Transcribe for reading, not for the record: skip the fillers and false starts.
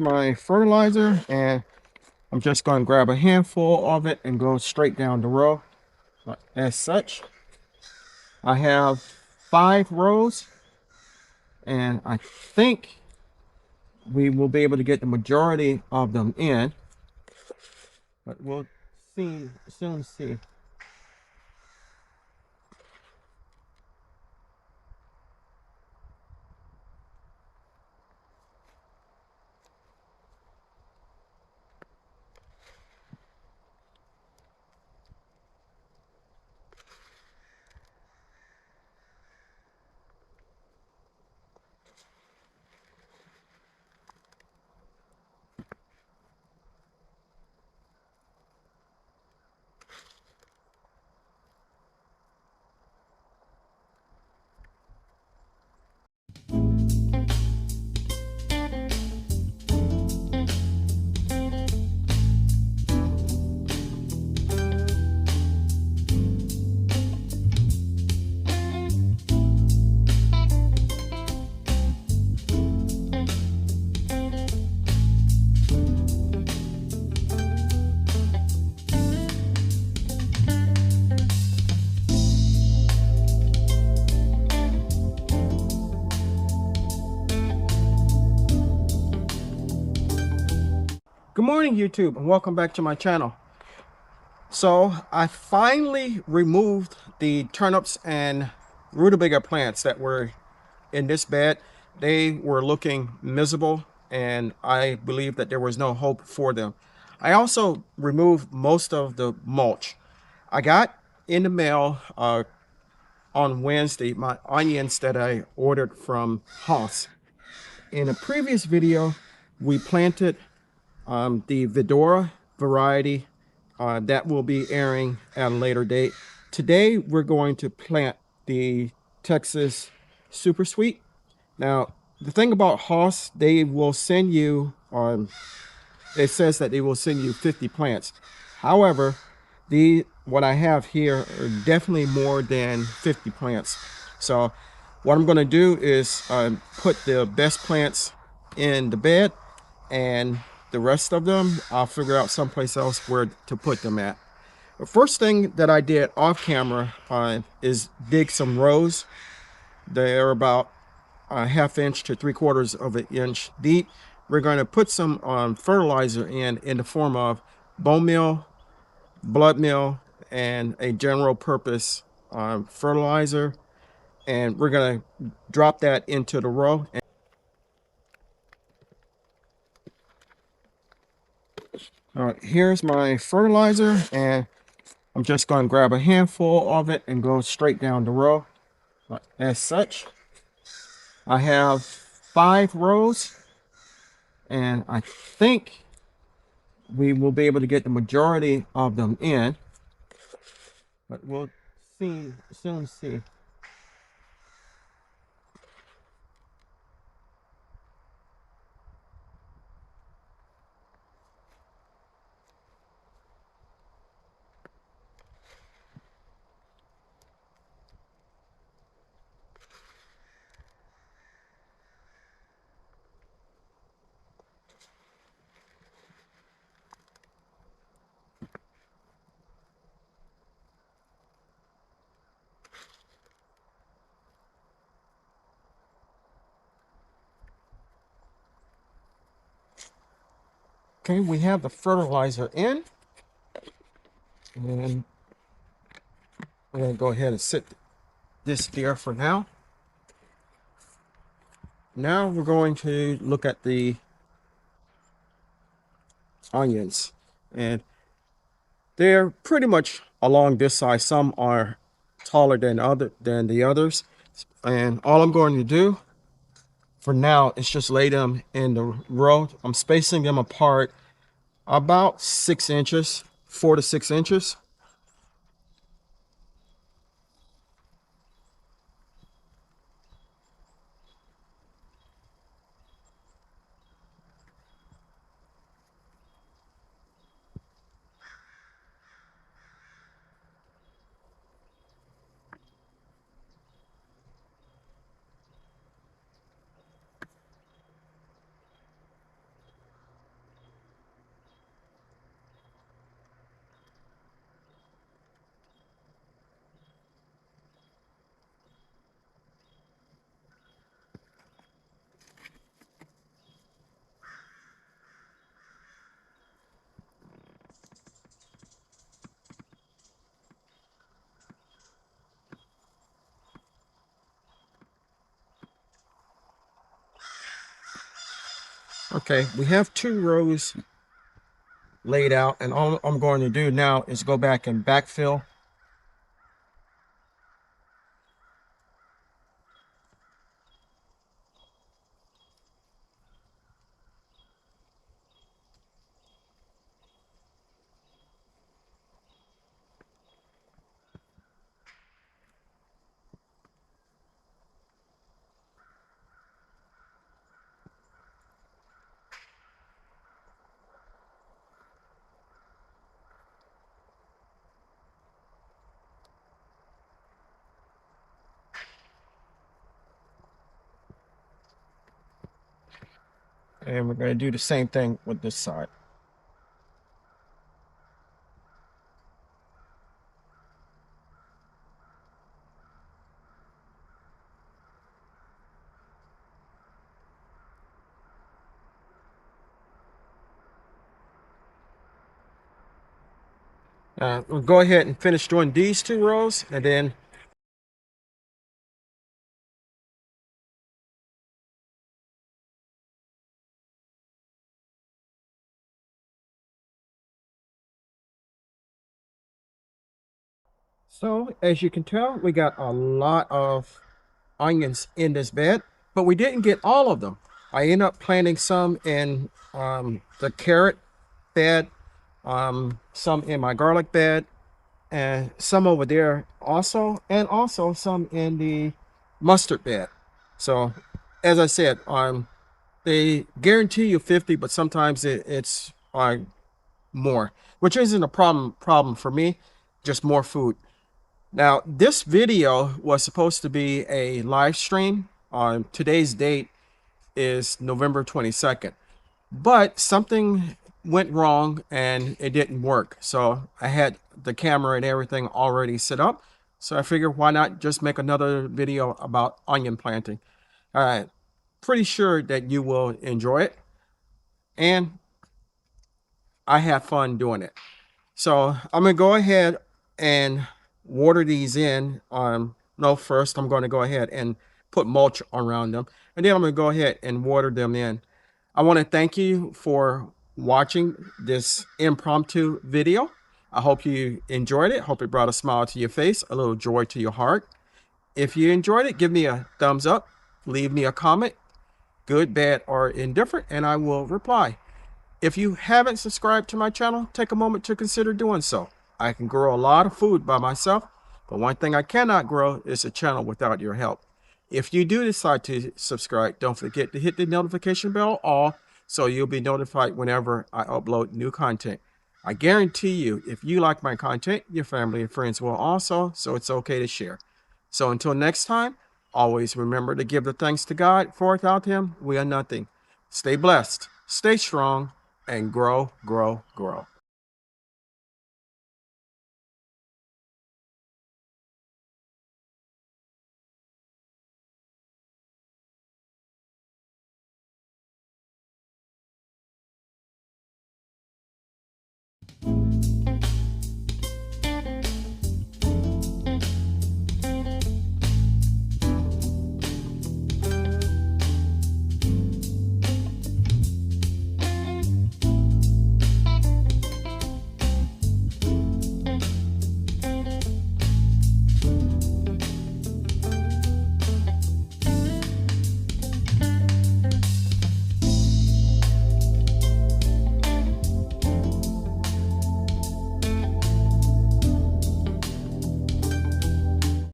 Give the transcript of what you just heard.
My fertilizer, and I'm just going to grab a handful of it and go straight down the row. As such, I have 5 rows, and I think we will be able to get the majority of them in, but we'll soon see. Good morning, YouTube, and welcome back to my channel. So I finally removed the turnips and rutabaga plants that were in this bed. They were looking miserable, and I believe that there was no hope for them. I also removed most of the mulch. I got in the mail on Wednesday my onions that I ordered from Haas. In a previous video, we planted the Vidora variety that will be airing at a later date. Today, we're going to plant the Texas Super Sweet. Now, the thing about Haas, they will send you, it says that they will send you 50 plants. However, what I have here are definitely more than 50 plants. So what I'm going to do is put the best plants in the bed, and the rest of them I'll figure out someplace else where to put them at. The first thing that I did off camera is dig some rows. They're about a ½ inch to 3/4 of an inch deep. We're going to put some fertilizer in the form of bone meal, blood meal, and a general purpose fertilizer, and we're going to drop that into the row. All right, here's my fertilizer, and I'm just going to grab a handful of it and go straight down the row. As such, I have 5 rows, and I think we will be able to get the majority of them in, but we'll soon see. Okay, we have the fertilizer in, and we're going to go ahead and set this there for now. Now we're going to look at the onions, and they're pretty much along this size. Some are taller than the others, and all I'm going to do for now is just lay them in the row. I'm spacing them apart about 6 inches, 4 to 6 inches. Okay, we have 2 rows laid out, and all I'm going to do now is go back and backfill. And we're going to do the same thing with this side. We'll go ahead and finish doing these 2 rows, and then so as you can tell, we got a lot of onions in this bed, but we didn't get all of them. I ended up planting some in the carrot bed, some in my garlic bed, and some over there also, and also some in the mustard bed. So as I said, they guarantee you 50, but sometimes it's more, which isn't a problem for me, just more food. Now, this video was supposed to be a live stream. On today's date is November 22nd, but something went wrong and it didn't work. So I had the camera and everything already set up. So I figured, why not just make another video about onion planting? All right, pretty sure that you will enjoy it, and I have fun doing it. So I'm gonna go ahead and water these in. No, first I'm going to go ahead and put mulch around them, and then I'm gonna go ahead and water them in. I want to thank you for watching this impromptu video. I hope you enjoyed it. Hope it brought a smile to your face, a little joy to your heart. If you enjoyed it, give me a thumbs up, leave me a comment, good, bad, or indifferent, and I will reply. If you haven't subscribed to my channel, take a moment to consider doing so. I can grow a lot of food by myself, but one thing I cannot grow is a channel without your help. If you do decide to subscribe, don't forget to hit the notification bell all, so you'll be notified whenever I upload new content. I guarantee you, if you like my content, your family and friends will also, so it's okay to share. So until next time, always remember to give the thanks to God, for without him, we are nothing. Stay blessed, stay strong, and grow, grow, grow.